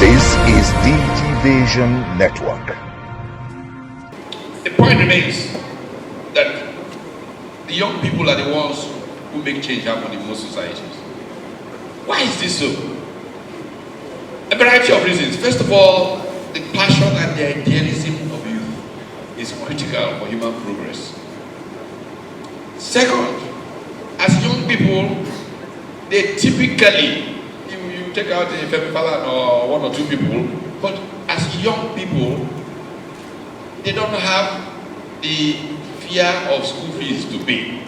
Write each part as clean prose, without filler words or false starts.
This is DG Vision Network. The point remains that the young people are the ones who make change happen in most societies. Why is this so? A variety of reasons. First of all, the passion and the idealism of youth is critical for human progress. Second, as young people, they typically, you take out a Femi Falan or one or two people, but as young people, they don't have the fear of school fees to pay.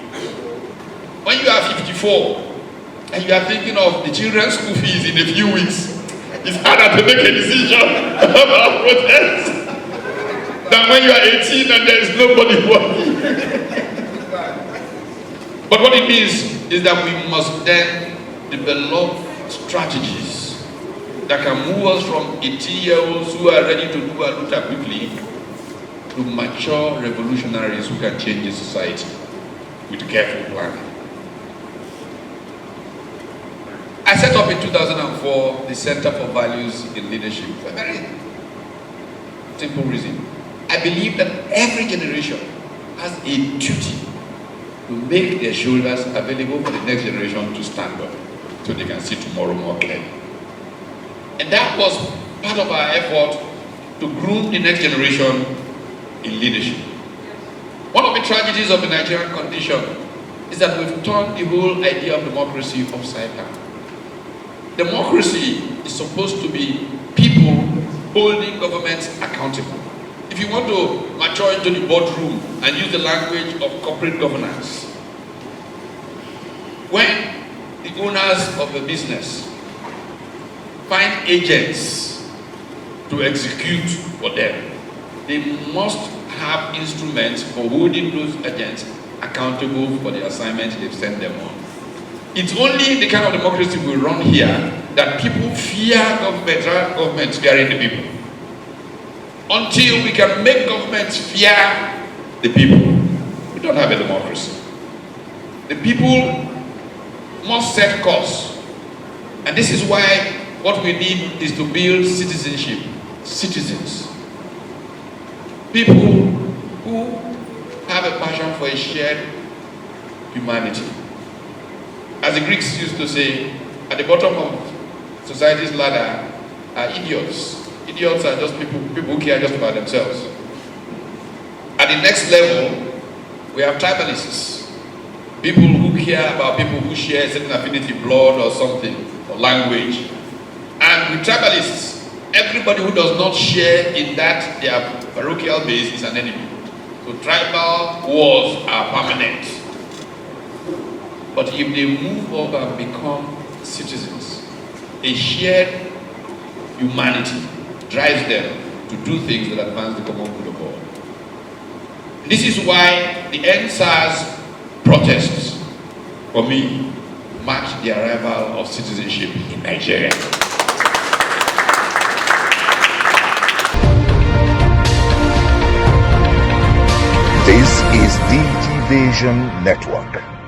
When you are 54 and you are thinking of the children's school fees in a few weeks, it's harder to make a decision about protest than when you are 18 and there is nobody working. But what it means is that we must then develop strategies that can move us from 18-year-olds who are ready to do Aluta quickly to mature revolutionaries who can change the society with careful planning. I set up in 2004 the Center for Values in Leadership for a very simple reason. I believe that every generation has a duty to make their shoulders available for the next generation to stand up so they can see tomorrow more clearly. And that was part of our effort to groom the next generation in leadership. One of the tragedies of the Nigerian condition is that we've turned the whole idea of democracy upside down. Democracy is supposed to be people holding governments accountable. If you want to mature into the boardroom and use the language of corporate governance, when the owners of a business find agents to execute for them, they must have instruments for holding those agents accountable for the assignments they've sent them on. It's only the kind of democracy we run here that people fear government rather than government fearing the people. Until we can make governments fear the people, we don't have a democracy. The people must set course. And this is why what we need is to build citizenship, citizens. People who have a passion for a shared humanity. As the Greeks used to say, at the bottom of society's ladder are idiots. Idiots are just people who care just about themselves. At the next level, we have tribalists. People who care about people who share a certain affinity, blood or something, or language. And with tribalists, everybody who does not share in that their parochial base is an enemy. So tribal wars are permanent. But if they move up and become citizens, a shared humanity drives them to do things that advance the common good of all. This is why the NSAS protests, for me, marked the arrival of citizenship in Nigeria. This is DG Vision Network.